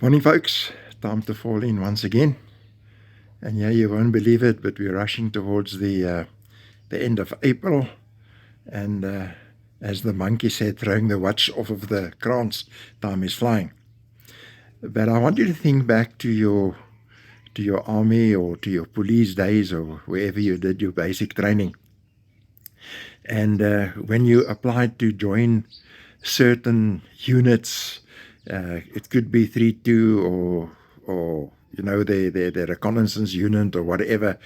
Morning, folks. Time to fall in once again. And yeah, you won't believe it, but we're rushing towards the end of April. And as the monkey said, throwing the watch off of the krans, time is flying. But I want you to think back to your army or to your police days or wherever you did your basic training. And when you applied to join certain units, it could be 3-2 or the reconnaissance unit or whatever,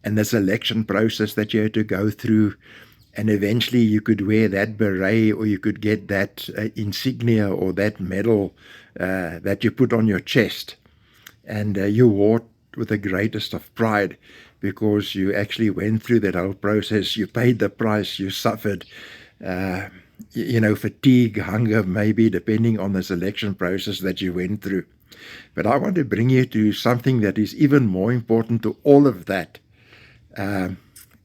and the selection process that you had to go through, and eventually you could wear that beret or you could get that insignia or that medal that you put on your chest, and you wore it with the greatest of pride because you actually went through that whole process. You paid the price, you suffered fatigue, hunger, maybe, depending on the selection process that you went through. But I want to bring you to something that is even more important to all of that. And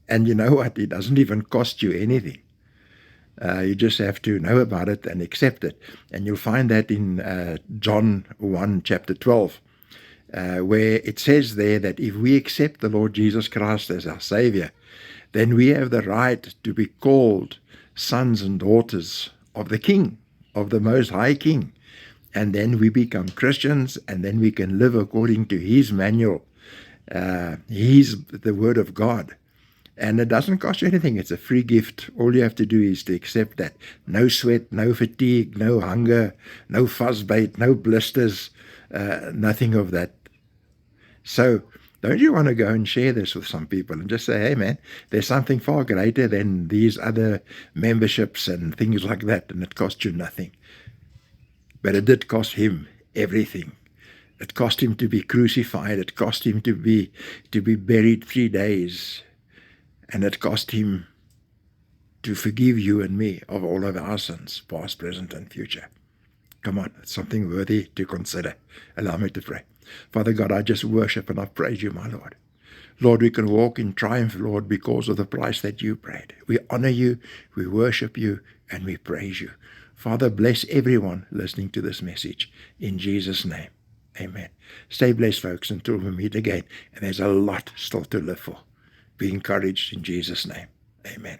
you know what? It doesn't even cost you anything. You just have to know about it and accept it. And you'll find that in John 1, chapter 12, where it says there that if we accept the Lord Jesus Christ as our Savior, then we have the right to be called sons and daughters of the King, of the Most High King. And then we become Christians, and then we can live according to His manual. He's the Word of God. And it doesn't cost you anything. It's a free gift. All you have to do is to accept that. No sweat, no fatigue, no hunger, no fuzzbait, no blisters, nothing of that. So don't you want to go and share this with some people and just say, hey, man, there's something far greater than these other memberships and things like that, and it cost you nothing. But it did cost Him everything. It cost Him to be crucified. It cost Him to be buried 3 days. And it cost Him to forgive you and me of all of our sins, past, present, and future. Come on, it's something worthy to consider. Allow me to pray. Father God, I just worship and I praise You, my Lord. Lord, we can walk in triumph, Lord, because of the price that You paid. We honor You, we worship You, and we praise You. Father, bless everyone listening to this message. In Jesus' name, amen. Stay blessed, folks, until we meet again. And there's a lot still to live for. Be encouraged in Jesus' name. Amen.